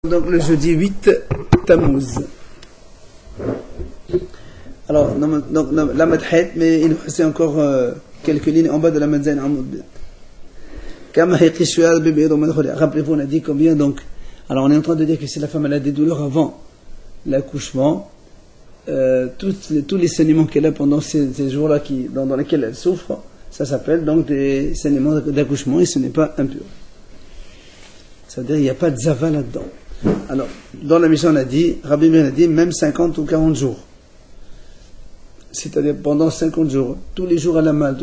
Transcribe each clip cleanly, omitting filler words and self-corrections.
Donc le jeudi 8 Tammuz. Alors, donc la madhat, mais il nous reste encore quelques lignes en bas de la madzain Amoud. Rappelez-vous, on a dit combien donc. Alors on est en train de dire que si la femme elle a des douleurs avant l'accouchement, tous les saignements qu'elle a pendant ces jours-là dans lesquels elle souffre, ça s'appelle donc des saignements d'accouchement et ce n'est pas impur. C'est-à-dire il n'y a pas de zava là-dedans. Alors, dans la mission on a dit, Rabbi Meir a dit même 50 ou 40 jours. C'est-à-dire pendant 50 jours, tous les jours à la malle,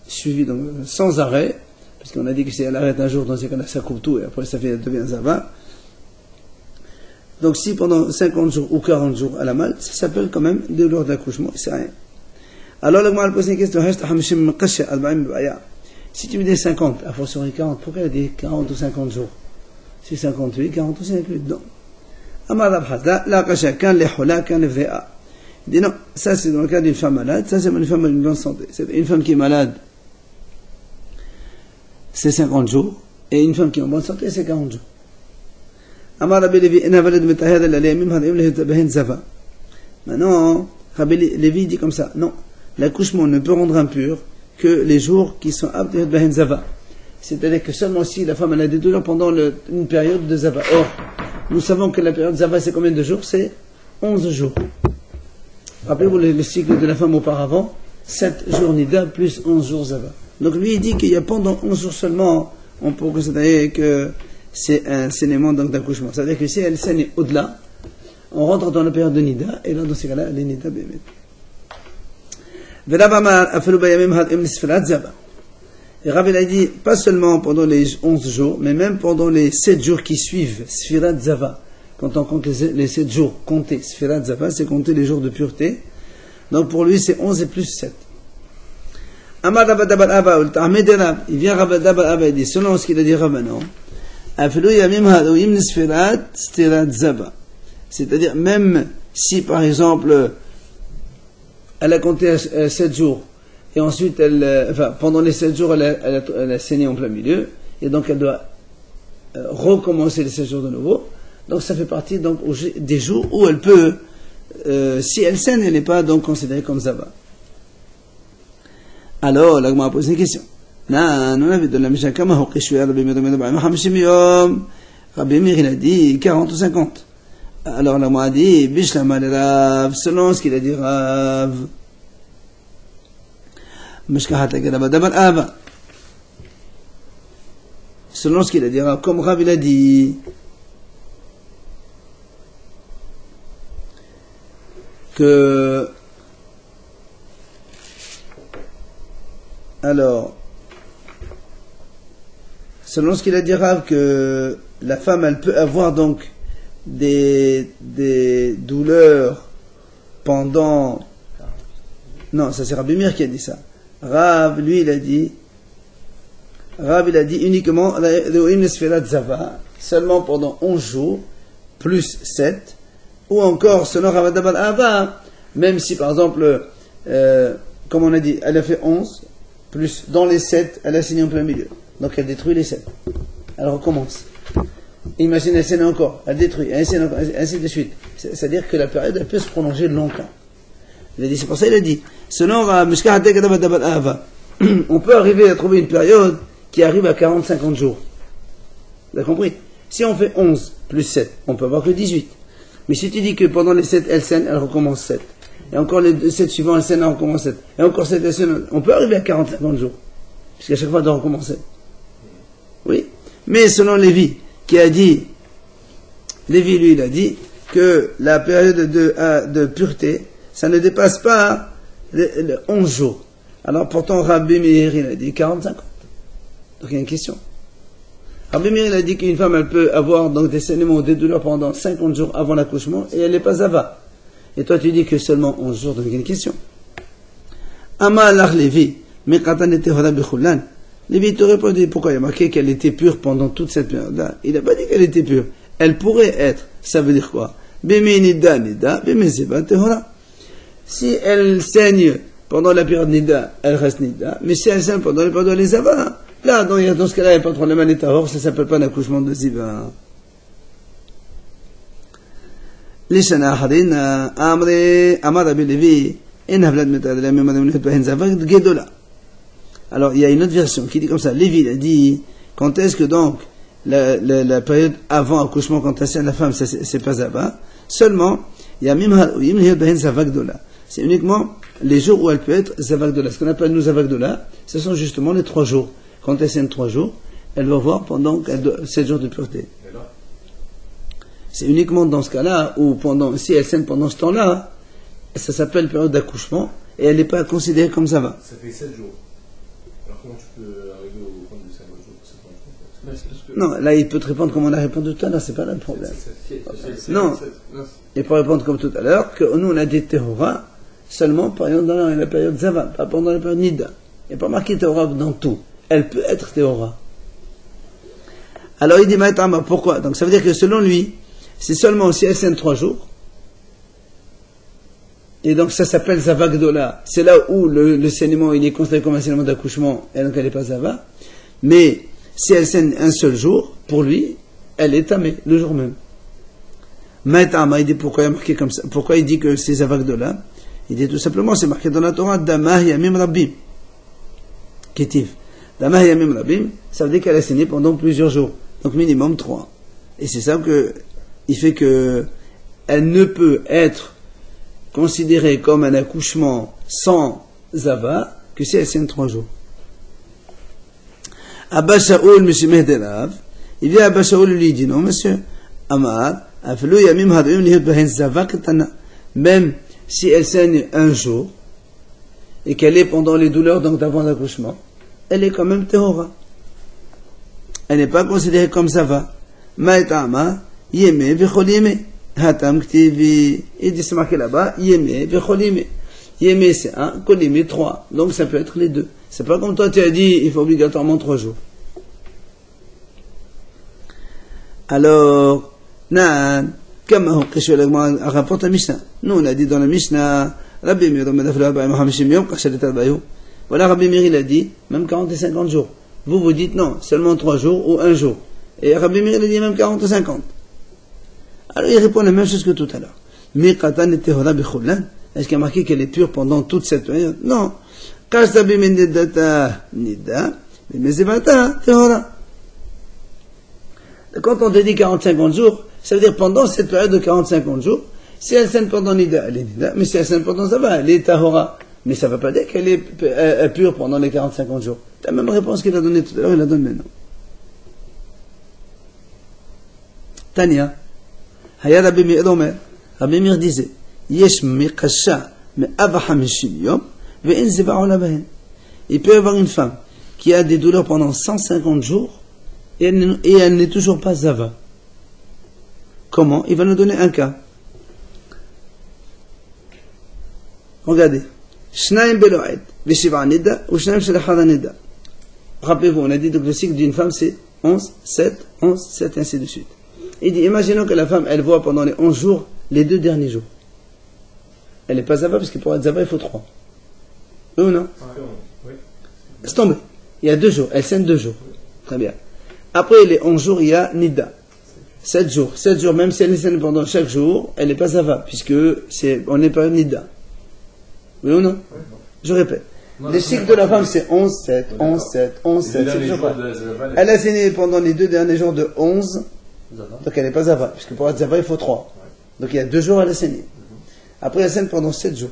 suivi donc sans arrêt, parce qu'on a dit que si elle arrête un jour, dans ces cas-là, ça coupe tout et après ça devient zava. Donc si pendant 50 jours ou 40 jours à la malle, ça s'appelle quand même des douleurs d'accouchement, c'est rien. Alors le Gemara pose une question, si tu me dis 50, à fortiori 40, pourquoi il dit 40 ou 50 jours? C'est 58, 40 ou 58, non. Amar Abhazda, la kasha, kan le hola, kan le vda. Il dit non, ça c'est dans le cas d'une femme malade, ça c'est une femme d'une bonne santé. C'est une femme qui est malade, c'est 50 jours, et une femme qui est en bonne santé, c'est 40 jours. Amar Rabbi Levi, ina valad metahad al-alayamim hadayim lehitabehen zava. Maintenant, Rabbi Levi dit comme ça, non, l'accouchement ne peut rendre impur que les jours qui sont aptes à lehitabehen zava. C'est-à-dire que seulement si la femme a des douleurs pendant une période de zava. Or, nous savons que la période de zava c'est combien de jours? C'est 11 jours. Rappelez-vous le cycle de la femme auparavant, 7 jours nida plus 11 jours zava. Donc lui il dit qu'il y a pendant 11 jours seulement, on peut considérer que c'est un saignement d'accouchement. C'est-à-dire que si elle saigne au-delà, on rentre dans la période de nida, et là dans ces cas-là, elle est nida bémet. Et Rabbi a dit, pas seulement pendant les 11 jours, mais même pendant les 7 jours qui suivent, Sfirat Zava. Quand on compte les 7 jours comptés, Sfirat Zava, c'est compter les jours de pureté. Donc pour lui, c'est 11 et plus 7. Amar Rabadabal Abba, il vient Rabadabal Abba, il dit, selon ce qu'il a dit Rabbanon, c'est-à-dire, même si par exemple, elle a compté 7 jours, et ensuite, pendant les 7 jours, elle a saigné en plein milieu, et donc elle doit recommencer les 7 jours de nouveau. Donc ça fait partie donc des jours où elle peut, si elle saigne, elle n'est pas donc considérée comme zava. Alors, là, on m'a posé une question. Rabbi Meir, il a dit 40 ou 50. Alors, là, on m'a dit, Bishlama le Rav, selon ce qu'il a dit Rav. Selon ce qu'il a dit, comme Rav il a dit que alors selon ce qu'il a dit Rav que la femme elle peut avoir donc des douleurs pendant non ça c'est Rabbi Meir qui a dit ça. Rav, lui, il a dit uniquement seulement pendant 11 jours, plus 7, ou encore, selon Rabadabal Ava, même si par exemple, comme on a dit, elle a fait 11, plus dans les 7, elle a signé en plein milieu. Donc elle détruit les 7. Elle recommence. Imagine, elle saigne encore, elle détruit, elle saigne encore, ainsi de suite. C'est-à-dire que la période, elle peut se prolonger longtemps. Il a dit, c'est pour ça qu'il a dit, selon on peut arriver à trouver une période qui arrive à 40-50 jours. Vous avez compris? Si on fait 11 plus 7, on peut avoir que 18. Mais si tu dis que pendant les 7, elle saigne, elle recommence 7. Et encore les 7 suivants, elle saigne, elle recommence 7. Et encore 7, elle saigne, on peut arriver à 40-50 jours. Puisqu'à chaque fois, elle doit recommencer. Oui. Mais selon Lévi, qui a dit, Lévi, lui, il a dit que la période de pureté, ça ne dépasse pas les 11 jours. Alors pourtant, Rabbi Meir, il a dit 40-50. Donc il y a une question. Rabbi Meir, il a dit qu'une femme, elle peut avoir donc des saignements ou des douleurs pendant 50 jours avant l'accouchement, et elle n'est pas zava. Et toi, tu dis que seulement 11 jours, donc il y a une question. Ama lach Lévi, mais quand elle était hora bechoulan, Lévi te répondit pourquoi il a marqué qu'elle était pure pendant toute cette période-là. Il n'a pas dit qu'elle était pure. Elle pourrait être. Ça veut dire quoi? Bemi nida nida, bemi zeba tehora. Si elle saigne pendant la période nida, elle reste nida. Mais si elle saigne pendant la période les zava, là, dans ce cas-là, il n'y a pas de problème à l'état. Or, ça ne s'appelle pas un accouchement de ziva. לשנה אחרין, אמר רבי לוי, אין הבלת מתעד לימים הדמוניות בהן זבת גדולה. Alors, il y a une autre version qui dit comme ça. Lévi a dit, quand est-ce que donc, la période avant accouchement, quand elle la femme, c'est pas zava. Seulement, il y a c'est uniquement les jours où elle peut être zavagdola. Ce qu'on appelle nous zavagdola, ce sont justement les 3 jours. Quand elle saigne 3 jours, elle va voir pendant 7 jours de pureté. C'est uniquement dans ce cas-là, où si elle saigne pendant ce temps-là, ça s'appelle période d'accouchement, et elle n'est pas considérée comme zava. Ça fait 7 jours. Alors comment tu peux arriver au point de 5 jours? Non, là il peut te répondre comme on a répondu tout à l'heure, c'est pas là le problème. Non, il peut répondre comme tout à l'heure, que nous on a des Tehora seulement par exemple dans la période Zava, pas pendant la période Nida. Il n'y a pas marqué Tehora dans tout. Elle peut être Tehora. Alors il dit Maïtama, pourquoi? Donc ça veut dire que selon lui, c'est seulement si elle saigne 3 jours, et donc ça s'appelle Zava Gdola. C'est là où le saignement il est considéré comme un saignement d'accouchement, et donc elle n'est pas Zava. Mais si elle saigne un seul jour, pour lui, elle est tamée, le jour même. Maïtama, il dit pourquoi il a marqué comme ça? Pourquoi il dit que c'est Zava Gdola? Il dit tout simplement, c'est marqué dans la Torah, Damah Yamim Rabbim. Kétif. Damah Yamim Rabbim, ça veut dire qu'elle a saigné pendant plusieurs jours. Donc minimum 3. Et c'est ça il fait que elle ne peut être considérée comme un accouchement sans Zava que si elle saigne 3 jours. Abba Shaoul, monsieur Mehdelav, il vient à Abba Shaoul lui dit, non monsieur, Amar, Aflou Yamim Hadim Lihut Bahen Zava Ketana, même si elle saigne un jour, et qu'elle est pendant les douleurs donc d'avant l'accouchement, elle est quand même Tehora. Elle n'est pas considérée comme Zava. Maïtama, Yeme Vechol Yeme. Hatam Ktivi, il dit c'est marqué là-bas, Yeme Vechol Yeme. Yeme c'est 1, Kol Yeme 3. Donc ça peut être les deux. C'est pas comme toi tu as dit, il faut obligatoirement 3 jours. Alors, Naan, Kamahu Kishol rapporte la Mishnah. Nous on a dit dans la Mishnah, Rabbi Mir, voilà, Rabbi Mir il a dit, même 40 et 50 jours. Vous dites non, seulement 3 jours ou 1 jour. Et Rabbi Mir il a dit même 40 ou 50. Alors il répond la même chose que tout à l'heure. Miqatan et Tehora Bechullan. Est-ce qu'il y a marqué qu'elle est pure pendant toute cette période? Non. Kastabi Mendedata Nida, Mezevata Tehora. Quand on te dit 40-50 jours, ça veut dire pendant cette période de 40-50 jours, si elle saigne pendant Nida, elle est Nida, mais si elle saigne pendant Zava, elle est Tahora. Mais ça ne veut pas dire qu'elle est pure pendant les 40-50 jours. La même réponse qu'il a donnée tout à l'heure, il la donne maintenant. Tania, Haya Rabbi Mir Omer, Rabbi Mir disait, Yesh Mikasha Me'ava 50 Yom, Ve'en Zeva Ola Bahen. Il peut y avoir une femme qui a des douleurs pendant 150 jours et elle n'est toujours pas Zava. Comment? Il va nous donner un cas. Regardez. Shnaim Beloed, Veshiva Nida, ou Shnaim Shelachada Nida. Rappelez-vous, on a dit que le cycle d'une femme c'est 11, 7, 11, 7, et ainsi de suite. Il dit, imaginons que la femme, elle voit pendant les 11 jours, les 2 derniers jours. Elle n'est pas Zava, parce que pour être Zava, il faut 3. Oui ou non? Oui. C'est tombé. Il y a 2 jours, elle saigne 2 jours. Très bien. Après les 11 jours, il y a Nida. 7 jours. 7 jours, même si elle saigne pendant chaque jour, elle n'est pas Zava, puisque on n'est pas Nida. Oui ou non? Je répète. Le cycle de la femme, c'est 11, 7, 11, 7, 11, 7. Elle a saigné pendant les 2 derniers jours de 11. Donc elle n'est pas Zava, puisque pour être Zava, il faut 3. Donc il y a 2 jours, elle a saigné. Après, elle saigne pendant 7 jours.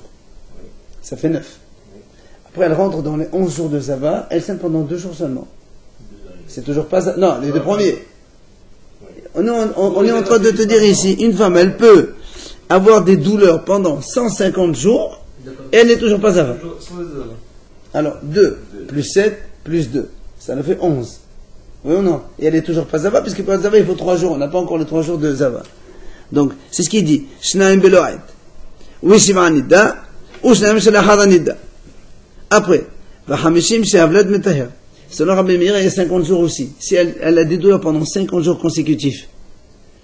Ça fait 9. Après, elle rentre dans les 11 jours de Zava, elle saigne pendant 2 jours seulement. C'est toujours pas Zava. Non, les 2 premiers. On est en train de te dire ici, une femme, elle peut avoir des douleurs pendant 150 jours, et elle n'est toujours pas Zava. Alors, 2 plus 7 plus 2. Ça nous fait 11. Oui ou non? Et elle n'est toujours pas Zava, puisque pour être Zava, il faut 3 jours. On n'a pas encore les 3 jours de Zava. Donc, c'est ce qu'il dit. Shnaim Beloed. Oui, Shiva Nida. Ou Shnaim Shelachada Nida. Après, Vahamishim Shehavlad Metaher. Selon Rabbi Meir, il y a 50 jours aussi. Si elle a des douleurs pendant 50 jours consécutifs,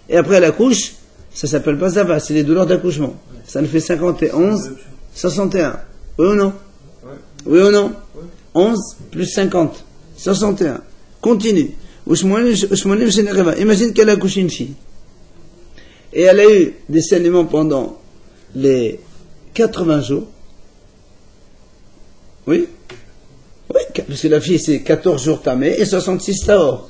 et après elle accouche, ça s'appelle pas Zava, c'est les douleurs d'accouchement. Ça nous fait 51, 61. Oui ou non? Oui ou non? 11 plus 50, 61. Continue. Imagine qu'elle a accouché une fille et elle a eu des saignements pendant les 80 jours, oui, oui, parce que la fille c'est 14 jours tamé et 66 tahor.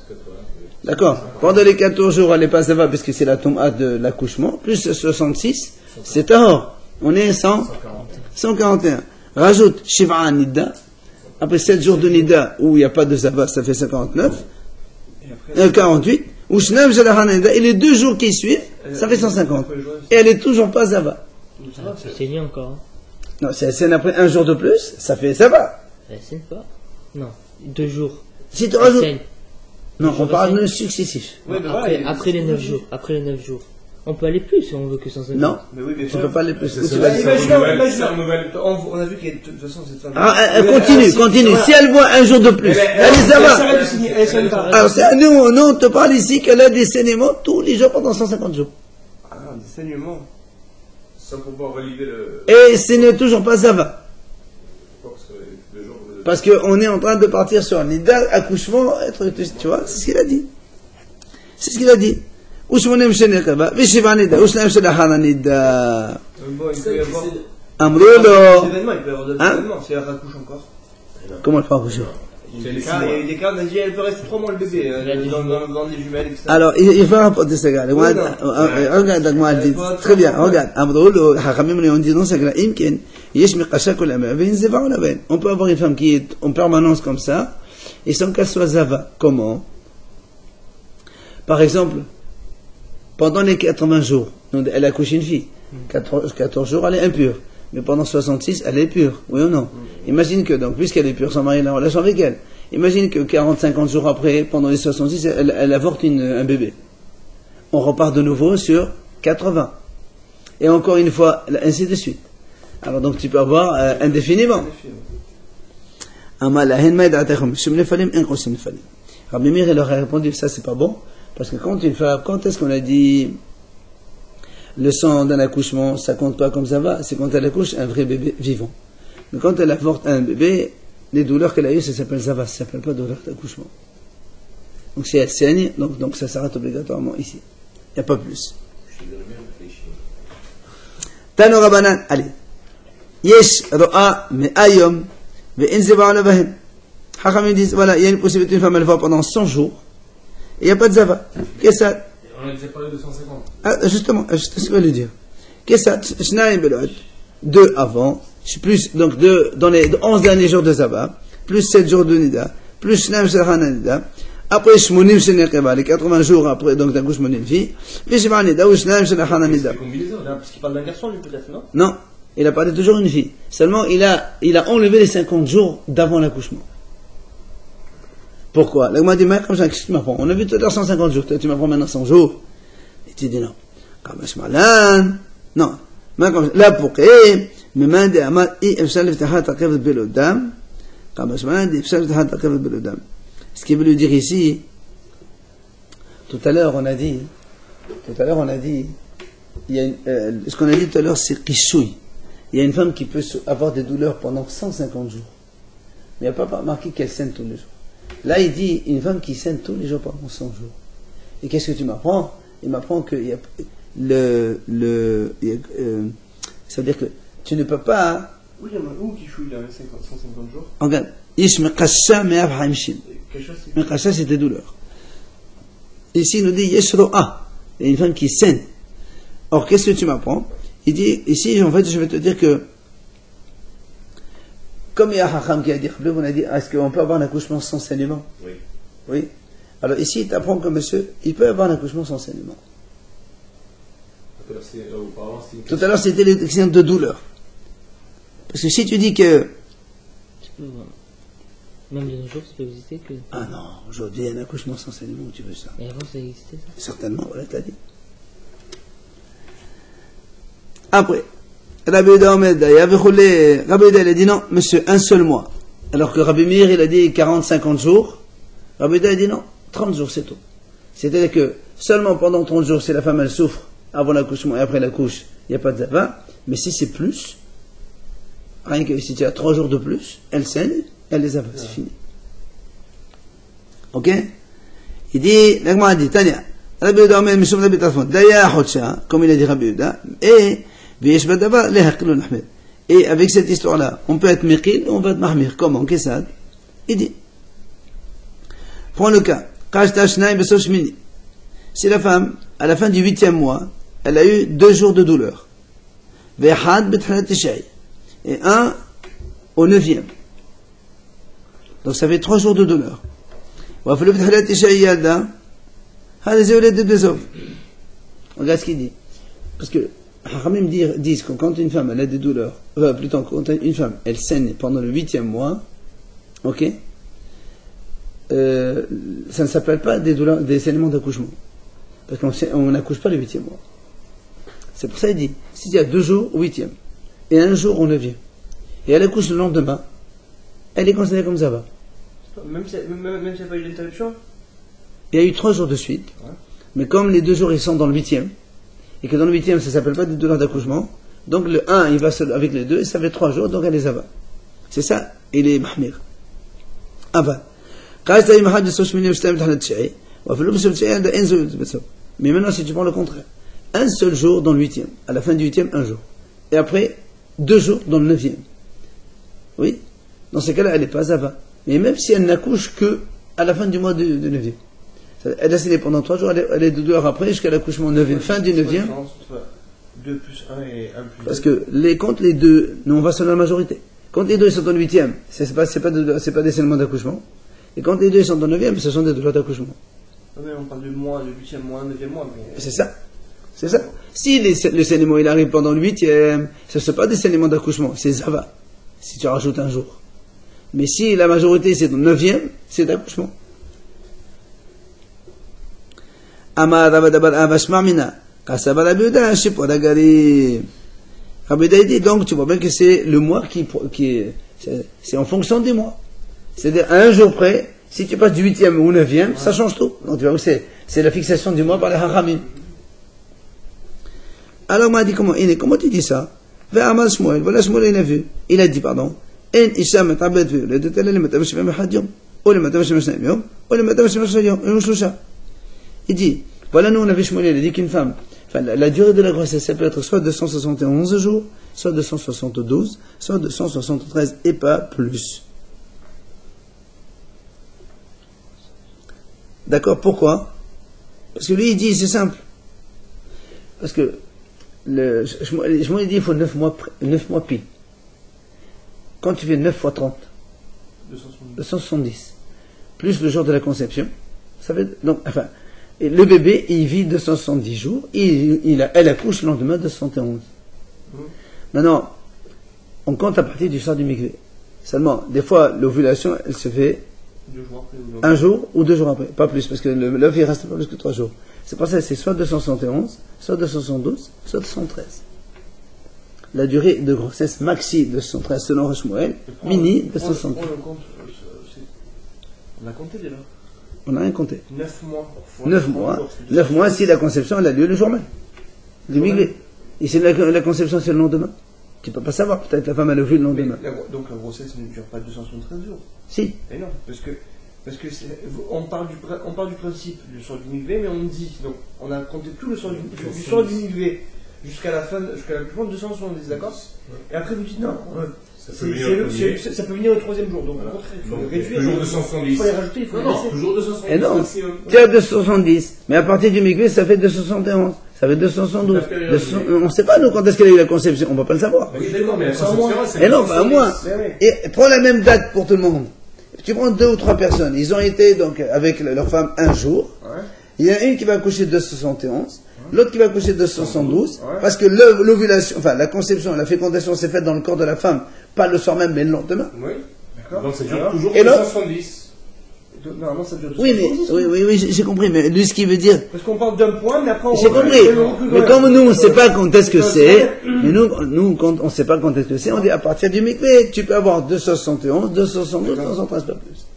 D'accord. Pendant les 14 jours, elle n'est pas zava parce que c'est la tom'a de l'accouchement, plus 66, c'est tahor. On est 141. Rajoute Shiva Nida. Après 7 jours de Nida où il n'y a pas de zava, ça fait 59. 48. Ou Shnam Jalahana Nida. Et les 2 jours qui suivent, ça fait 150. Et elle n'est toujours pas zava. C'est saigné encore. Non, si elle saigne après 1 jour de plus, ça fait zava. Elle saigne pas. Non, 2 jours. Si tu rajoutes. Saigne. Non, on parle de successif. Ouais, mais Après les 9 jours. Après les 9 jours. On peut aller plus si on veut que 150. Non, Mais oui, mais tu ne peux pas aller plus. C'est Tu vas- on a vu qu'il y a de toute façon cette femme. Ah, continue. Si elle voit 1 jour de plus, elle est zava. Alors, c'est à nous, on te parle ici qu'elle a des saignements tous les jours pendant 150 jours. Ah, des saignements. Sans pouvoir valider le. Et ce n'est toujours pas zava. Parce qu'on est en train de partir sur un nida, accouchement, tu vois, c'est ce qu'il a dit. C'est ce qu'il a dit. Ushmonem shenekaba, vishiva nida, ushnem shenahana nida. Bon, il peut y avoir. Amrolo. Des événements, il peut y avoir d'autres événements, si elle accouche encore. Comment elle peut accoucher? Il y a eu des cas, on a dit elle peut rester 3 mois le bébé, dans des jumelles, etc. Alors, il faut rapporter ça, gars. Regarde-moi, elle dit. Très bien, regarde. Amrolo, Hachamim, on dit non, c'est que imken. On peut avoir une femme qui est en permanence comme ça, et sans qu'elle soit zava. Comment? Par exemple, pendant les 80 jours, elle accouche une fille. 14 jours, elle est impure. Mais pendant 66, elle est pure. Oui ou non? Imagine que, donc, puisqu'elle est pure, son mari est en relation avec elle. Imagine que 40-50 jours après, pendant les 66, elle avorte un bébé. On repart de nouveau sur 80. Et encore une fois, ainsi de suite. Alors donc tu peux avoir indéfiniment. Rabbi Meir il leur a répondu, ça c'est pas bon, parce que quand est-ce qu'on a dit le sang d'un accouchement, ça compte pas comme ça va, c'est quand elle accouche un vrai bébé vivant. Mais quand elle avorte un bébé, les douleurs qu'elle a eues, ça s'appelle zava, ça s'appelle pas douleur d'accouchement. Donc si elle saigne, donc ça s'arrête obligatoirement ici. Il n'y a pas plus. Tano Rabanan, allez. Yesh ro'a me'ayom ve'en zeva ala bahem. Hachamim disent, voilà, il y a une possibilité, une femme elle va pendant 100 jours, et il n'y a pas de zava. Qu'est-ce que ça? On a déjà parlé de 150. Ah, justement, je te vais le dire. Qu'est-ce que ça? Shnaim belot, 2 avant, plus, donc 2 dans les 11 derniers jours de zava, plus 7 jours de nida, plus shnaim shalchana nida, après shmonim shenekeba, les 80 jours après, donc d'un coup shmonim fi, puis shiva nida, ou shnaim shalchana nida. C'est combinaison. Parce qu'il parle d'un garçon, lui, peut-être, non? Non. Il a parlé toujours une fille. Seulement, il a enlevé les 50 jours d'avant l'accouchement. Pourquoi? Là, il m'a dit, mais comme ça, qu'est-ce que tu m'apprends? On a vu tout à l'heure 150 jours. Toi, tu m'apprends maintenant 100 jours. Et tu dis non. Kamash malan. Non. Là, pour que, mais man de amal, i efshal iftahat aqevet belodam. Kamash malan, di efshal iftahat aqevet belodam. Ce qu'il veut lui dire ici, tout à l'heure, on a dit, il y a ce qu'on a dit tout à l'heure, c'est kishoui. Il y a une femme qui peut avoir des douleurs pendant 150 jours. Mais il n'y a pas marqué qu'elle saigne tous les jours. Là, il dit une femme qui saigne tous les jours pendant 100 jours. Et qu'est-ce que tu m'apprends? Il m'apprend que il y a ça veut dire que tu ne peux pas. Oui, il y en a où qui chouille là, 150 jours? Regarde. Ish meqasha me'av haimshim. Meqasha, c'est des douleurs. Ici, il nous dit yesh ro'a. Il y a une femme qui saigne. Or, qu'est-ce que tu m'apprends? Il dit, ici, en fait, je vais te dire que, comme il y a Hacham qui a dit, on a dit, est-ce qu'on peut avoir un accouchement sans saignement? Oui. Oui. Alors ici, il t'apprend que monsieur, il peut avoir un accouchement sans saignement. Tout à l'heure, c'était l'exemple de douleur. Parce que si tu dis que... Même de nos jours, ça peut exister que... Ah non, aujourd'hui, un accouchement sans saignement, où tu veux ça? Et avant, ça existait, ça? Certainement, voilà, tu l'as dit. Après, Rabbi Yehuda il a dit non, monsieur, un seul mois. Alors que Rabbi Meir, il a dit 40-50 jours. Rabbi Yehuda a dit non, 30 jours, c'est tout. C'est-à-dire que seulement pendant 30 jours, si la femme elle souffre avant l'accouchement et après la couche, il n'y a pas de zava. Mais si c'est plus, rien que si tu as 3 jours de plus, elle saigne, elle les a, c'est fini. Ok? Il dit, l'agma a dit, Tania, Rabbi Yehuda omer mishum Rabbi Tarfon, daya chodshah, comme il a dit Rabbi Yehuda, et v'yesh badavar lehaqil l'ahmed. Et avec cette histoire-là, on peut être meqil, on peut être mahmir. Comment? Qu'est-ce il dit. Prends le cas. Si la femme, à la fin du 8e mois, elle a eu 2 jours de douleur. Et un au 9e. Donc ça fait 3 jours de douleur. Regarde ce qu'il dit. Parce que Haramim disent que quand une femme elle a des douleurs, plutôt quand une femme elle saigne pendant le 8e mois, ok, ça ne s'appelle pas des douleurs, des saignements d'accouchement. Parce qu'on n'accouche pas le 8e mois. C'est pour ça qu'il dit, s'il y a 2 jours au 8e, et 1 jour au 9e, et elle accouche le lendemain, elle est considérée comme ça va. Même si elle n'a pas eu l'interruption? Il y a eu 3 jours de suite, mais comme les 2 jours ils sont dans le 8e, et que dans le 8e ça ne s'appelle pas des douleurs d'accouchement, donc le 1 il va seul avec les 2, et ça fait 3 jours, donc elle les abat. C'est ça, il est mahmir. Aval. Mais maintenant, si tu prends le contraire, un seul jour dans le 8e, à la fin du 8e, 1 jour. Et après, 2 jours dans le 9e. Oui? Dans ces cas-là, elle n'est pas zava. Mais même si elle n'accouche que à la fin du mois de 9e. Elle a saigné pendant 3 jours, elle est de 2 heures après jusqu'à l'accouchement 9e, fin du 9e. 2 plus 1 et 1 plus 2. Parce que quand les deux, nous on va sur la majorité. Quand les deux ils sont dans le 8e, c'est pas des saignements d'accouchement. Et quand les deux ils sont dans le 9e, ce sont des douleurs d'accouchement. Mais on parle du mois, le 8e mois, 9e mois. Mais... C'est ça. C'est ça. Si le saignement il arrive pendant le 8e, ce ne sont pas des saignements d'accouchement, c'est zava. Si tu rajoutes 1 jour. Mais si la majorité c'est dans le 9e, c'est d'accouchement. Amar Rabadabar Avashmamina. Kasaba Rabbi Yehuda, Shipor Agari. Rabbi Yehuda dit donc, tu vois bien que c'est le mois c'est en fonction des mois. C'est-à-dire, à 1 jour près, si tu passes du 8e au 9e, ça change tout. Donc tu vois, c'est la fixation du mois par les Haramim. Alors, on m'a dit comment tu dis ça? Vers Amal Shmuel, voilà Shmuel, il a dit, pardon, En Isha Metabet Vu, le détail, le Metabet Shemem Hadium, ou le Metabet Shemem Shemem, ou le Metabet Shemem Shemem. Il dit, voilà, nous on avait Shmuel, il a dit qu'une femme, la durée de la grossesse, ça peut être soit 271 jours, soit 272, soit 273, et pas plus. D'accord, pourquoi? Parce que lui il dit, c'est simple. Parce que Shmuel dit il faut 9 mois pile. Quand tu fais 9 fois 30, 270, plus le jour de la conception, ça fait donc, enfin, et le bébé il vit 270 jours, elle accouche le lendemain 271. Maintenant, on compte à partir du soir du mikvé. Seulement, des fois l'ovulation elle se fait 1 jour ou 2 jours après, pas plus, parce que l'œuf il reste pas plus que 3 jours. C'est pour ça que c'est soit 271, soit 272, soit 213. La durée de grossesse maxi de 213 selon Shmuel, mini 273. On a compté déjà. On n'a rien compté. 9 mois. 9 mois si la conception elle a lieu le jour même. Du mikvé. Et si la conception c'est le lendemain. Tu ne peux pas savoir, peut-être la femme elle a vu le lendemain. Donc la grossesse ne dure pas 273 jours. Si. Et non, parce que on parle du principe du soir du mikvé, mais on dit, donc on a compté tout le soir du soir du mikvé jusqu'à la fin, jusqu'à la plus de 270, d'accord? Et après vous dites non, ça peut venir au 3e jour, donc au contraire, il faut réduire. Toujours 270. Il faut les rajouter, il faut les laisser. Toujours 270. Et non, tu as 270, mais à partir du mikvé ça fait 271, ça fait 272. On ne sait pas nous quand est-ce qu'elle a eu la conception, on ne va pas le savoir. Et non, pas à moins. Et prends la même date pour tout le monde. Tu prends 2 ou 3 personnes, ils ont été donc avec leur femme 1 jour. Il y en a une qui va accoucher 271, l'autre qui va accoucher 272, parce que l'ovulation, enfin la conception, la fécondation s'est faite dans le corps de la femme, pas le soir même, mais le lendemain. Oui, d'accord. Donc ça dure toujours et 270. Normalement ça dure 270. Oui, j'ai compris, mais lui ce qu'il veut dire. Parce qu'on parle d'un point, mais après on j'ai compris. Mais comme nous on ne sait pas quand est-ce que c'est, mais nous quand on ne sait pas quand est-ce que c'est, on dit à partir du mikvé, tu peux avoir 271, 272, 213 pas plus.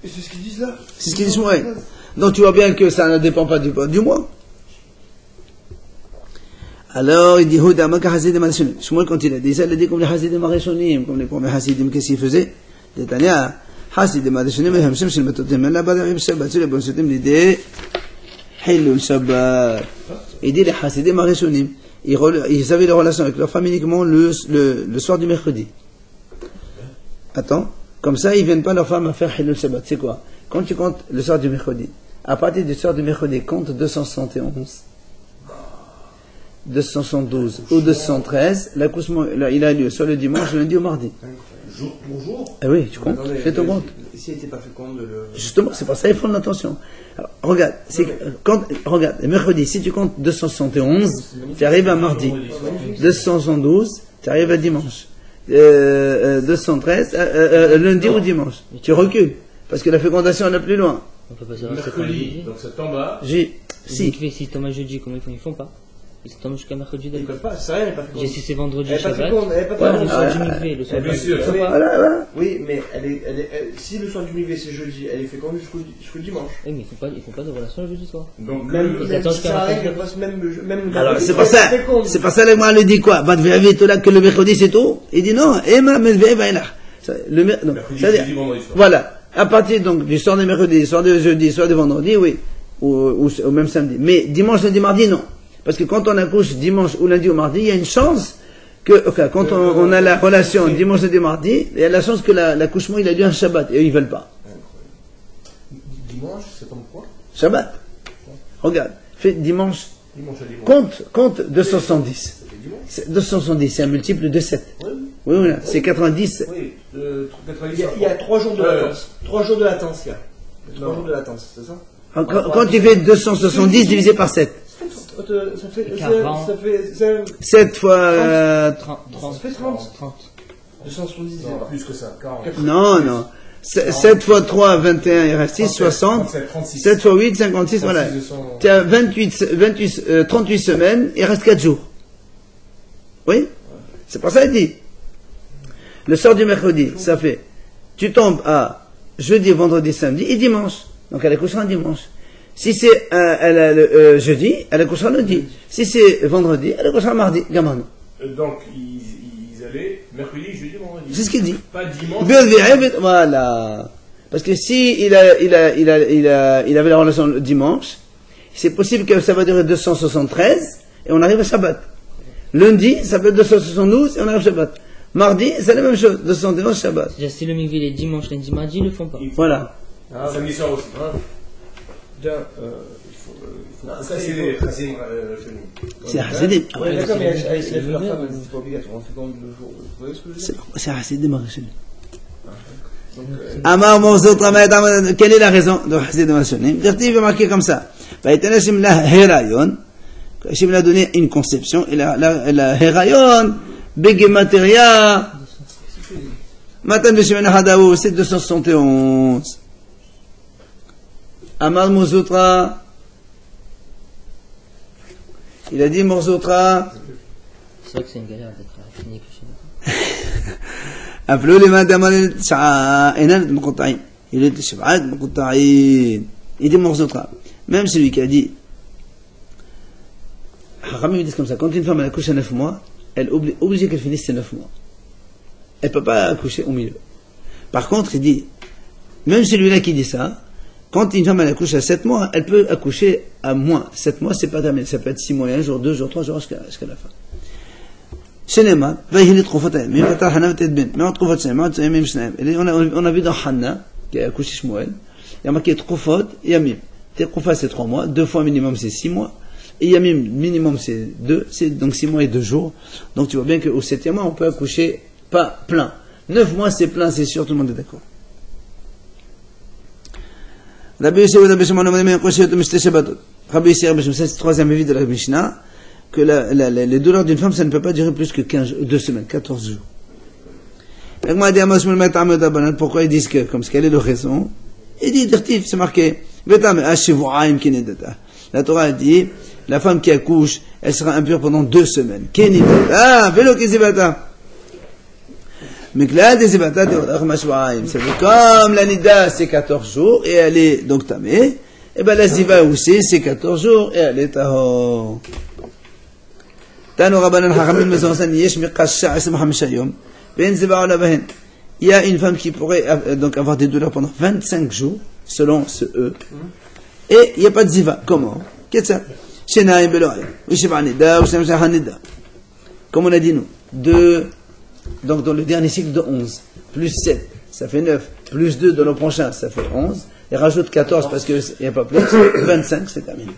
Et c'est ce qu'ils disent là. C'est ce qu'ils disent, ouais. Donc tu vois bien que ça ne dépend pas du mois. Alors il dit Houda Maka Hasidim Marishonim. Shmuel quand il a dit ça, il a dit comme les Hasidim Marishonim, comme les premiers Hasidim, qu'est-ce qu'ils faisaient? Hasidim Marishonim, et Hamshem Shel Metotim, là-bas, ils battu les bonnes l'idée Hilul Shabbat. Il dit les Hasidim Arishonim, ils avaient des relations avec leur femme uniquement le soir du mercredi. Attends, comme ça ils viennent pas leur femme à faire Hilul Shabbat. C'est quoi? Quand tu comptes le soir du mercredi, à partir du soir du mercredi, compte 271, 272 ou 213, l'accouchement il a lieu soit le dimanche, le lundi ou mardi. Jour pour jour. Ah oui, tu comptes, fais ton compte. S'il n'était pas féconde, Justement, c'est pour ça qu'il faut l'attention. Regarde, regarde, mercredi, si tu comptes 271, tu arrives à mardi. 272, tu arrives à dimanche. 213, lundi ou dimanche. Tu recules, parce que la fécondation est la plus loin. On peut pas savoir c'est quand Mercredi, jeudi. donc c'est en bas. Si tu tombes jeudi, comment ils font pas? Ils tombent jusqu'à mercredi ils d'habitude. peuvent pas, c'est rien, elle n'est pas féconde. Si c'est vendredi, Elle n'est pas Shabbat. féconde, elle n'est pas Ouais, féconde. le soir du mikvé, le soir Bien du sûr. mikvé. Voilà. Oui, mais si le soir du mikvé c'est jeudi, elle est féconde jusqu'au dimanche. Oui, mais ils font pas de relation le jeudi soir. Donc, Même Ils attendent si jusqu'à ça arrive, mercredi. elle passe même le Alors, mercredi, c'est pas elle ça. est féconde. C'est pas ça, le le dit quoi? Bah, là que le mercredi c'est tout. Il dit non, Emma, mais là. Non. mercredi, C'est-à-dire, jeudi, vendredi soir. voilà. À partir donc du soir de mercredi, soir de jeudi, soir de vendredi, oui. Ou même samedi. Mais dimanche, lundi, mardi, non. Parce que quand on accouche dimanche ou lundi ou mardi, il y a une chance que, quand on a la relation dimanche, lundi, mardi, il y a la chance que l'accouchement il a lieu un Shabbat. Et eux, ils veulent pas. Dimanche, c'est comme quoi? Shabbat. Regarde. Fais dimanche. Dimanche à dimanche. Compte 270. C'est dimanche. 270, c'est un multiple de 7. Oui. Oui, voilà. C'est 90. Oui, 90. Il y a 3 jours de Ouais. latence. 3 jours de latence, il y a. 3 jours de latence, c'est ça? Quand tu fais 270 divisé par 7. Ça fait 7 fois... 30. Ça fait 30. 270. Non, plus que ça, 40. non. 7 fois 3, 21, il reste 6, 60. 36. 7 fois 8, 56, voilà. 36, Tu as 38 semaines, il reste 4 jours. Oui? C'est pour ça qu'il dit. Le soir du mercredi, ça fait... Tu tombes à jeudi, vendredi, samedi et dimanche. Donc elle accouchera un dimanche. Si c'est jeudi, elle accouchera lundi. Si c'est vendredi, elle accouchera mardi. Gamin. Donc, ils allaient mercredi, jeudi, vendredi. C'est ce qu'il dit. Pas dimanche. Voilà. Parce que si il avait la relation le dimanche, c'est possible que ça va durer 273 et on arrive à Shabbat. Lundi, ça peut être 272 et on arrive à Shabbat. Mardi, c'est la même chose, 271 Shabbat. C'est-à-dire, si le mikvé est dimanche, lundi, mardi, ils le font pas. Voilà. Samedi soir aussi. Il faut. Ça, c'est les Chassim C'est Hasidim. Ouais, d'accord, mais elle se lève leur femme, c'est pas obligatoire. On fait comme le jour. Vous voyez ce que je veux dire? C'est Hasidim Arishonim. Amar Morzot Ramayat, quelle est la raison de Hasidim Arishonim? Il va marquer comme ça. Hashim la Herayon. Hashim l'a donné une conception. Et la Herayon, Begemateria, Matan Beshemen Hadaou, c'est 271. Amar Mozotra, il a dit Morzotra, C'est vrai que c'est une galère d'être fini que chez nous. appelez les madame Enan Mokota'in. Il est Shabbat Mokota'in. Il dit Morzotra. Même celui qui a dit, Haramim dit comme ça, quand une femme elle accouche à 9 mois, elle est obligée qu'elle finisse ses 9 mois. Elle ne peut pas accoucher au milieu. Par contre, il dit, même celui-là qui dit ça, quand une femme elle accouche à 7 mois, elle peut accoucher à moins. 7 mois, c'est pas terminé. Ça peut être 6 mois, 1 jour, 2 jours, 3 jours, jusqu'à la fin. Shenema, on a vu dans Hanna, qui a accouché Shmuel, il y a marqué Trufot, Yamim. Trufot c'est 3 mois, 2 fois minimum c'est 6 mois, et Yamim minimum c'est 2, c'est donc 6 mois et 2 jours. Donc tu vois bien qu'au 7e mois, on peut accoucher pas plein. 9 mois c'est plein, c'est sûr, tout le monde est d'accord. Rabbi Yosef et Rabbi Shimon ont dit Rabbi Yosef, c'est le troisième avis de la Mishnah, que les douleurs d'une femme, ça ne peut pas durer plus que 2 semaines, 14 jours. Pourquoi ils disent que, comme ce qu'elle est leur raison? Il dit, c'est marqué, la Torah a dit, la femme qui accouche, elle sera impure pendant 2 semaines. Vélo kizibata. Mais là, des zibata, c'est comme la nida, c'est 14 jours, et elle est donc tamée, et ben la ziva aussi, c'est 14 jours, et elle est tahor. Tano Rabbanan Haramim Mezonsan Yesh Miqasha Asma Hamshayom, Ben Ziba Ola Bahen. Il y a une femme qui pourrait donc avoir des douleurs pendant 25 jours, selon ce E, et il n'y a pas de ziva. Comment? Qu'est-ce Shenaim Beloï. Usheba Nida, Ushem Shahanida. Comme on a dit nous. 2, donc dans le dernier cycle de 11, plus 7, ça fait 9, plus 2 dans le prochain, ça fait 11, et rajoute 14 parce qu'il n'y a pas plus, 25, c'est terminé.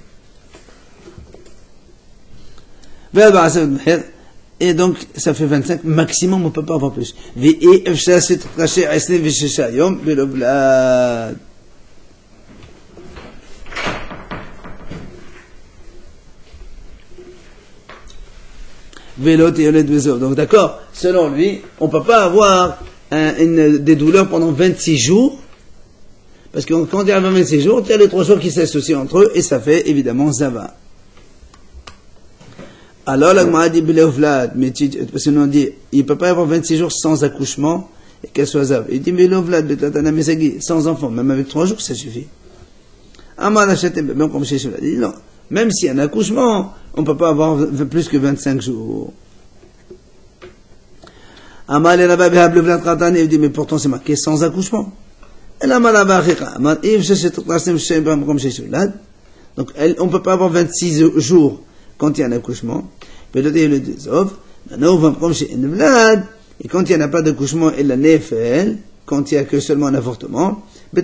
Et donc, ça fait 25, maximum, on ne peut pas avoir plus. Donc d'accord, selon lui, on ne peut pas avoir des douleurs pendant 26 jours, parce que quand il y a 26 jours, il y a les 3 jours qui s'associent entre eux, et ça fait évidemment Zava. Alors la Gemara dit Belovlad, mais parce que nous on dit, il ne peut pas y avoir 26 jours sans accouchement, et qu'elle soit Zav. Il dit Belovlad, Betatana Mesagi, sans enfant, même avec 3 jours, ça suffit. Amar Achetem, même comme Sheshul a dit, non. Même s'il y a un accouchement, on ne peut pas avoir plus que 25 jours. Amar le Rabbi Belovlad Khatani, il dit, mais pourtant c'est marqué sans accouchement. Elle a mal à Amar Yves Sheshet Klasim Shem comme Sheshul. Donc on ne peut pas avoir 26 jours quand il y a un accouchement. Maintenant, et quand il n'y en a pas d'accouchement, il y a nefel, quand il n'y a que seulement un avortement, comme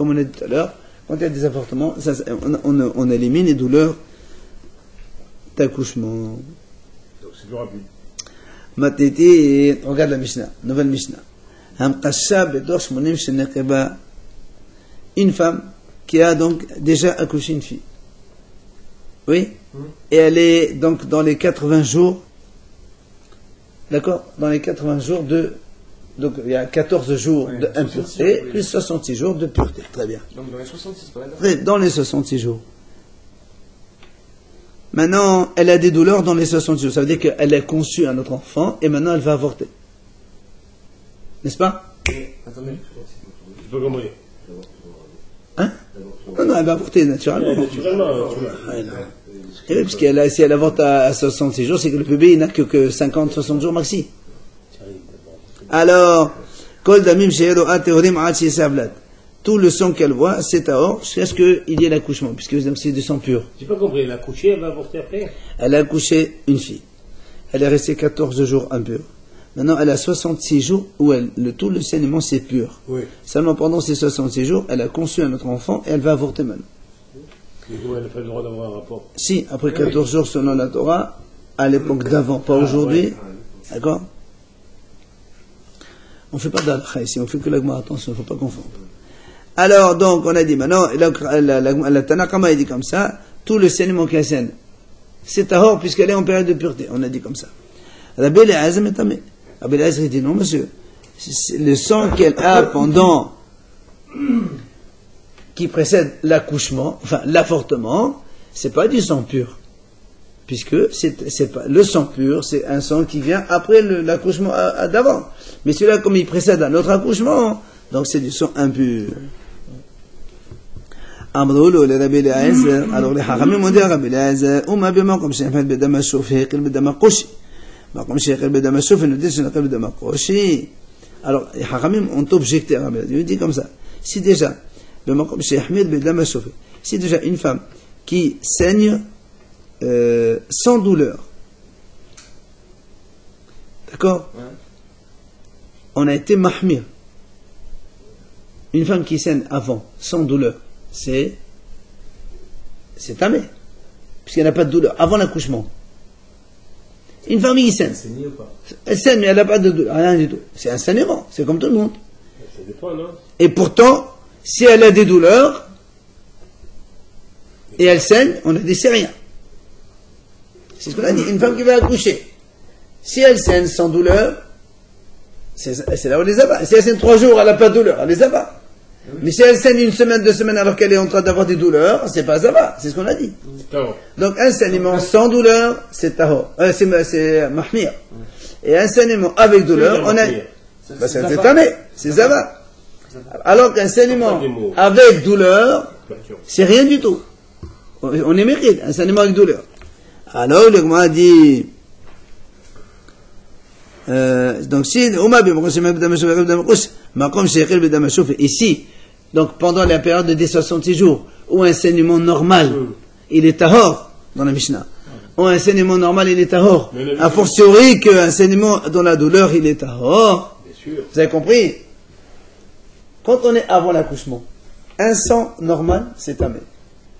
on a dit tout à l'heure, quand il y a des avortements, on élimine les douleurs d'accouchement. Donc c'est plus rapide. Matiti, regarde la Mishnah, nouvelle Mishnah. Une femme qui a donc déjà accouché une fille. Oui, et elle est donc dans les 80 jours, d'accord, dans les 80 jours donc il y a 14 jours d'impureté, plus 66 jours de pureté, très bien. Donc dans les 66, pas dans les 66 jours. Maintenant, elle a des douleurs dans les 66 jours, ça veut dire qu'elle a conçu un autre enfant, et maintenant elle va avorter. N'est-ce pas? Attendez. J'ai pas compris. Hein? Non, elle va avorter naturellement. Naturellement. Et oui, parce qu'elle si elle avorte à 66 jours, c'est que le bébé il n'a que 50-60 jours maxi. Alors, Kol Damim She'ero Ateorim Achi Savlat. Tout le sang qu'elle voit, c'est Tahor, jusqu'à ce qu'il y ait l'accouchement, puisque c'est du sang pur. J'ai pas compris, elle a accouché, elle va avorter après? Elle a accouché une fille. Elle est restée 14 jours impure. Maintenant, elle a 66 jours où tout le saignement c'est pur. Oui. Seulement pendant ces 66 jours, elle a conçu un autre enfant et elle va avorter maintenant. Du coup, elle n'a pas le droit d'avoir un rapport. Si, après 14 jours selon la Torah, à l'époque d'avant, pas aujourd'hui, d'accord? On ne fait pas d'alcha ici, on fait que la Gemara, attention, il ne faut pas confondre. Alors, donc, on a dit maintenant, la Tanakama a dit comme ça, tout le saignement qu'elle saigne, c'est tahor puisqu'elle est en période de pureté, on a dit comme ça. Rabbi Eliezer est tamé. Rabbi Eliezer dit non, monsieur, le sang qu'elle a pendant qui précède l'accouchement, enfin l'avortement, c'est pas du sang pur, puisque c'est pas le sang pur, c'est un sang qui vient après l'accouchement d'avant. Mais celui-là, comme il précède un autre accouchement, donc c'est du sang impur. Amroulou le Rabbi Eliezer, alors les Hachamim ont dit à Rabbi Eliezer, Ouma bima comme c'est fait bedama shofeh, qu'il bedama koshi. Comme c'est fait bedama shofeh, nous dit c'est fait bedama koshi. Alors les Hachamim ont objecté à Rabbi Eliezer, il dit comme ça, si déjà si déjà une femme qui saigne sans douleur, d'accord, on a été mahmir. Une femme qui saigne avant, sans douleur, c'est tamé, puisqu'elle n'a pas de douleur, avant l'accouchement. Une femme qui saigne, elle saigne mais elle n'a pas de douleur, rien du tout. C'est un saignement, c'est comme tout le monde. Ça dépend, non? Et pourtant, si elle a des douleurs, et elle saigne, on a dit c'est rien. C'est ce qu'on a dit. Une femme qui va accoucher, si elle saigne sans douleur, c'est là où elle les abat. Si elle saigne 3 jours, elle n'a pas de douleur, elle les abat. Mais si elle saigne 1 semaine, 2 semaines, alors qu'elle est en train d'avoir des douleurs, c'est pas abat. C'est ce qu'on a dit. Donc un saignement sans douleur, c'est tahor. C'est mahmir. Et un saignement avec douleur, on a... c'est tamé, c'est zava. Alors qu'un saignement avec douleur, c'est rien du tout. On est mérite, un saignement avec douleur. Alors, le Gemara dit, donc si, ici, donc pendant la période des 66 jours, ou un saignement normal, il est tahor dans la Mishnah. Ou un saignement normal, il est tahor. A fortiori qu'un saignement dans la douleur, il est tahor. Vous avez compris? Quand on est avant l'accouchement, un sang normal, c'est tamé.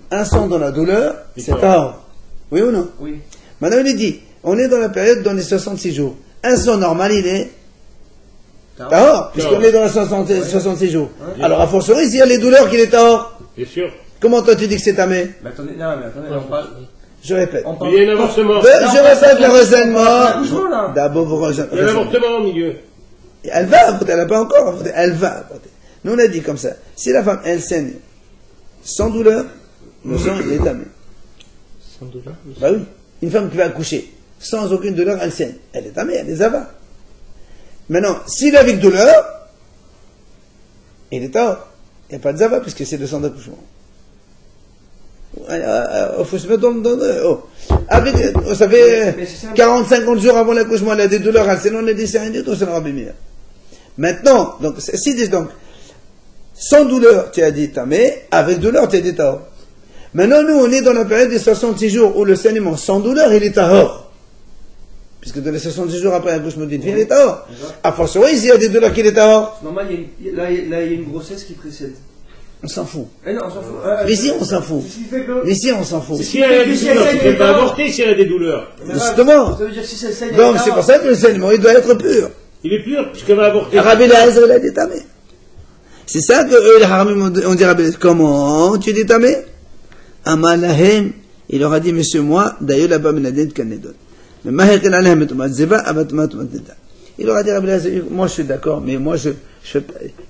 Un sang dans la douleur, c'est tahor. Oui ou non? Oui. Maintenant, il est dit, on est dans la période dans les 66 jours. Un sang normal, il est tahor, puisqu'on est dans les 66 jours. Alors, a fortiori, s'il y a les douleurs, qu'il est tahor. Bien sûr. Comment toi tu dis que c'est tamé? Mais attendez, on parle. Je répète. Il y a un avortement. Je répète le raisonnement. L'accouchement, là. D'abord, vous Il y a un avortement au milieu. Elle va avorter, elle n'a pas encore avorté, elle va avorter. Nous on a dit comme ça, si la femme elle saigne sans douleur, le sang il est tamé. Sans douleur. Bah oui, une femme qui va accoucher sans aucune douleur, elle saigne, elle est tamée, elle est zava. Maintenant, s'il est avec douleur, il est tard, il n'y a pas de zava puisque c'est le sang d'accouchement. Il faut se mettre avec, vous savez, 40-50 jours avant l'accouchement, elle a des douleurs, elle saigne, on a dit c'est rien du tout, c'est le rabbi Meir. Maintenant, donc, donc, sans douleur, tu as dit tamé, avec douleur, tu as dit tahor. Maintenant, nous, on est dans la période des 66 jours où le saignement sans douleur, il est tahor. Puisque dans les 66 jours après l'accouchement d'une fille, il est tahor. A fortiori, s'il y a des douleurs, qu'il est tahor. Normal, il y a une grossesse qui précède. On s'en fout. Non, on s'en fout. Mais si, on s'en fout. Mais si, on s'en fout. Si elle a des douleurs, tu ne peux pas avorter si elle a des douleurs. Justement. Ça veut dire si ça saigne. Donc, c'est pour ça que le saignement, il doit être pur. Il est pur puisqu'elle va avorter. Rabbi Eliezer, il a dit tamé. C'est ça que eux, les haramim, on dit Rabbi Eliezer. Comment tu dis tamé? Amalahem, il leur a dit, monsieur, moi, d'ailleurs, là-bas, menadin kanedon. Mais mahekin alahem etumat zeba, abatumat matida. Il leur a dit, Rabbi Eliezer, moi, je suis d'accord, mais moi, il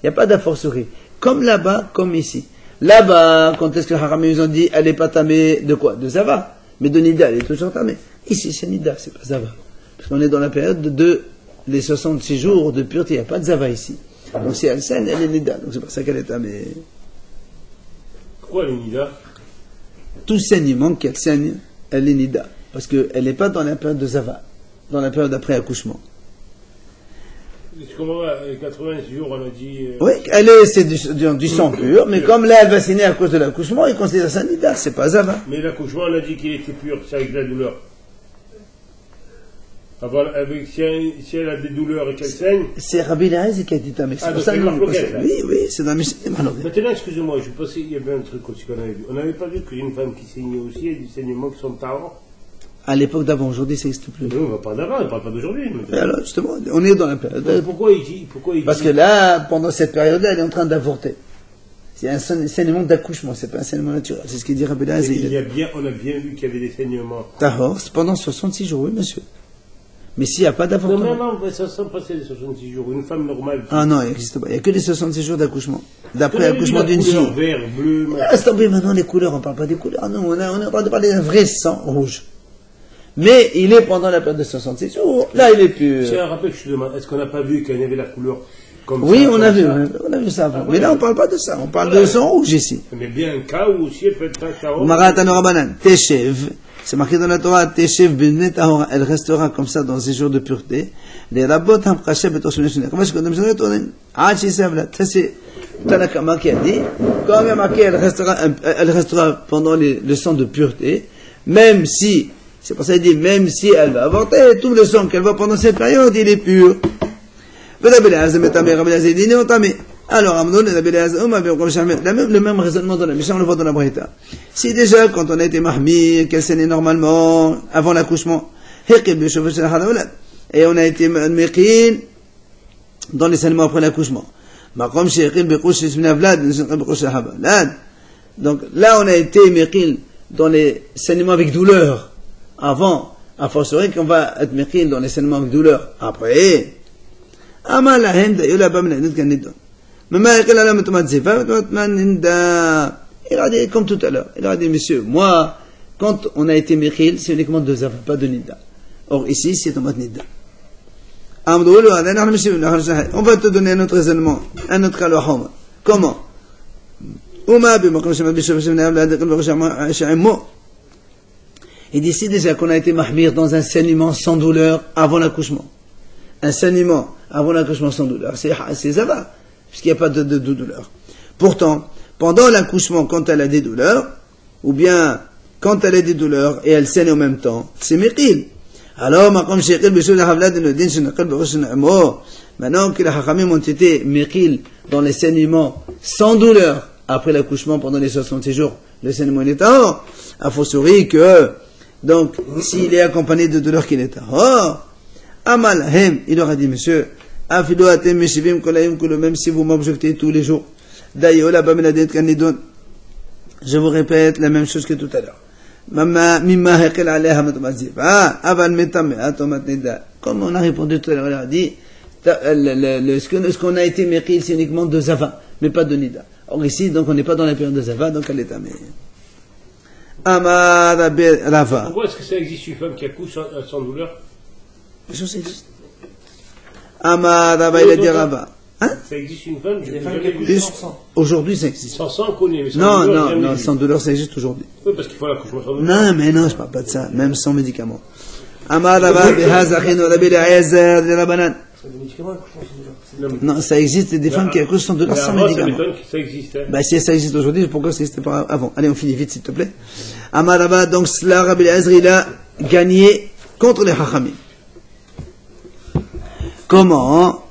n'y a pas d'afforcerie. Comme là-bas, comme ici. Là-bas, quand est-ce que les haramim, ils ont dit, elle n'est pas tamée de quoi? De zava. Mais de nida, elle est toujours tamée. Ici, c'est nida, c'est pas zava. Parce qu'on est dans la période de les 66 jours de pureté, il n'y a pas de zava ici. Donc si elle saigne, elle est nida. Donc c'est pour ça qu'elle est tamée. Pourquoi elle est nida? Tout saignement qu'elle saigne, elle est nida. Parce qu'elle n'est pas dans la période de zava, dans la période d'après accouchement. Parce qu'on va, 86 jours, on a dit. Oui, c'est du sang pur, mais comme là elle va saigner à cause de l'accouchement, il considère ça nida, c'est pas zava. Mais l'accouchement, on a dit qu'il était pur, c'est avec la douleur. Si elle a des douleurs et qu'elle saigne. C'est Rabbi Eliezer qui a dit tamé. C'est pour ça que oui, c'est dans la Mishnah. Maintenant, excusez-moi, je pensais qu'il y avait un truc aussi qu'on avait vu. On n'avait pas vu qu'il y a une femme qui saignait aussi, il y a des saignements qui sont tahor. À l'époque d'avant, aujourd'hui, ça n'existe plus. Non, on ne parle d'avant, on ne parle pas d'aujourd'hui. Alors, justement, on est dans la période. Pourquoi il dit Parce que là, pendant cette période-là, elle est en train d'avorter. C'est un saignement d'accouchement, c'est pas un saignement naturel. C'est ce qu'il dit Rabbi Eliezer. On a bien vu qu'il y avait des saignements. Tahor, c'est pendant 66 jours, oui, monsieur. Mais s'il n'y a pas d'avortement. Non, ça sent passer les 66 jours. Une femme normale. Ah non, il n'existe pas. Il n'y a que les 66 jours d'accouchement. D'après l'accouchement d'une fille. Vert, bleu, maintenant les couleurs, on ne parle pas des couleurs. Non, on est en train de parler d'un vrai sang rouge. Mais il est pendant la période de 66 jours. Là, il est plus. C'est un rappel que je te demande. Est-ce qu'on n'a pas vu qu'il y avait la couleur comme oui, ça? Oui, on a vu ça avant. Mais là, on ne parle pas de ça. On parle de sang rouge ici. Mais bien un cas où aussi elle peut être tahor. Maratano Rabanan, Teshev. C'est marqué dans la Torah, Teshev Benet Tahora. Elle restera comme ça dans ces jours de pureté. Les rabbot Hamkashem et Toshuneshune. Comment est-ce qu'on dit ça? Ça, c'est Tanakama qui a dit. Quand il y a marqué, elle restera pendant le sang de pureté. Même si, c'est pour ça qu'il dit, même si elle va avorter, tout le sang qu'elle va pendant cette période, il est pur. Alors, le même raisonnement dans la Mishnah, on le voit dans la Braïta. Si déjà, quand on a été mahmir, qu'elle saignait normalement, avant l'accouchement, et on a été mekil dans les saignements après l'accouchement. Donc là, on a été mekil dans les saignements avec douleur, avant, à fortiori qu'on va être mekil dans les saignements avec douleur, après. أما لهند يلا بمن عندك الندون مما يقول على متمزفة il a dit comme tout à l'heure il a dit monsieur moi quand on a été mechil c'est uniquement de zava pas de nida or ici c'est tomat nida on va te donner un autre raisonnement un autre cas comment il dit si déjà qu'on a été mahmir dans un saignement sans douleur avant l'accouchement un saignement avant l'accouchement sans douleur, c'est zava, puisqu'il n'y a pas de douleur. Pourtant, pendant l'accouchement quand elle a des douleurs, ou bien quand elle a des douleurs et elle saigne en même temps, c'est Meqil. Alors, maintenant que les Hachamim ont été Meqil dans les saignements sans douleur après l'accouchement pendant les 60 jours, le saignement est tahor, a fortiori que, donc, s'il est accompagné de douleur qu'il est tahor, Amal Hem, il aura dit, monsieur, Afido atem meshivim kolayim kolo, même si vous m'objectez tous les jours. D'ailleurs, la bamenadet kanidon, je vous répète la même chose que tout à l'heure. Mama mimma hekel aleha matmaziva, aval metamea tomat nida. Comme on a répondu tout à l'heure, il a dit, ce qu'on a été meqil, c'est uniquement de zava, mais pas de nida. Or ici, donc on n'est pas dans la période de zava, donc elle est tamée. Amar Rava. Pourquoi est-ce que ça existe une femme qui accouche sans douleur? Je sais juste. Amar Rava, il a dit Rava. Hein? Ça existe une femme, Des femmes qui accouchent sans sang. Aujourd'hui, ça existe. Sans sang, on connaît, mais sans Non, douleur, non, jamais non, vu. sans douleur, ça existe aujourd'hui. Oui, parce qu'il faut l'accouchement sans douleur. Non, mais non, je parle pas de ça, même sans médicaments. Amar Rava, bihaza khinu Rabbi Eliezer, de Rabbanan. C'est des médicaments, accouchement sans douleur. Non, ça existe des femmes qui accouchent sans douleur, Mais sans avant, ça médicaments. m'étonne que ça existe. Hein. Bah, si ça existe aujourd'hui, pourquoi ça n'existait pas avant? Allez, on finit vite, s'il te plaît. Amar Rava, donc, cela, Rabbi Eliezer, il a gagné contre les Hachamim. Comment?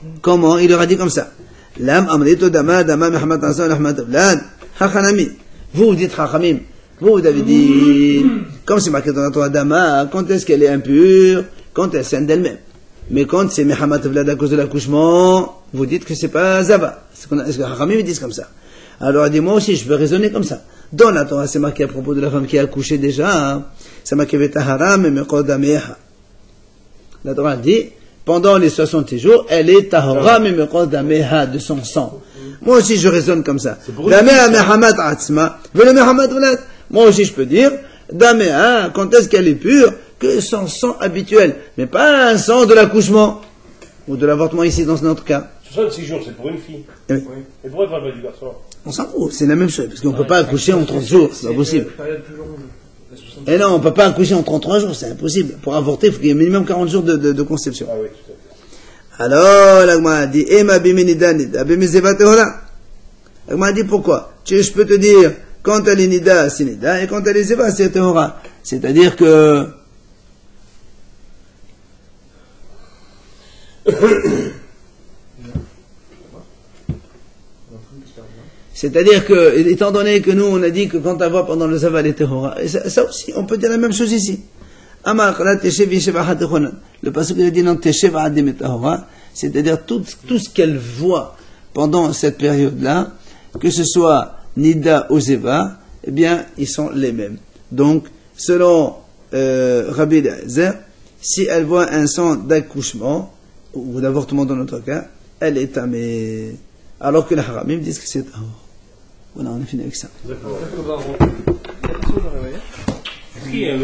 Il leur a dit comme ça. Lam amrito dama mehmat asan rahmat avlad. Hachanami. Vous dites Hachamim. Vous avez dit, comme c'est marqué dans la Torah dama, quand est-ce qu'elle est impure? Quand elle saigne d'elle-même. Mais quand c'est mehmat avlad à cause de l'accouchement, vous dites que c'est pas zava. Est-ce que Hachamim disent comme ça? Alors, dit, moi aussi, je peux raisonner comme ça. Dans la Torah, c'est marqué à propos de la femme qui a accouché déjà, hein. C'est marqué vetaharam et mekodameha. La Torah dit, pendant les 60 jours, elle est tahora mekodameha de son sang. Moi aussi, je raisonne comme ça. Dameha mehamat atzma, vele mehamat vlat. Moi aussi, je peux dire, dameha, quand est-ce qu'elle est pure? Que son sang habituel. Mais pas un sang de l'accouchement. Ou de l'avortement ici, dans notre cas. 66 jours, c'est pour une fille. Oui. Et pourquoi pas du garçon? On s'en fout, c'est la même chose, parce qu'on ne peut pas accoucher en 30 jours, c'est pas possible. Période plus longue. La 60. Et non, on ne peut pas accoucher en 33 jours, c'est impossible. Pour avorter, il faut qu'il y ait minimum 40 jours de conception. Ah oui, tout à fait. Alors, l'Agma a dit, Ema bimenida nida, bimezeva tehora. L'Agma a dit pourquoi? Je peux te dire, quand elle est nida, c'est nida, et quand elle est zeva, c'est tehora. C'est-à-dire que, c'est-à-dire que, étant donné que nous, on a dit que quand elle voit pendant le zava, elle est tehora, et ça aussi, on peut dire la même chose ici. Amar kala teshev yeshev ahad techonan. Le passage il dit non teshev ahad metahora, c'est-à-dire tout ce qu'elle voit pendant cette période-là, que ce soit nida ou zeva, eh bien, ils sont les mêmes. Donc, selon Rabbi Eliezer, si elle voit un sang d'accouchement, ou d'avortement dans notre cas, elle est tamée. Alors que les haramim disent que c'est tahor. Voilà, on a fini avec ça. D'accord. Il y a personne dans la voyage. Qui est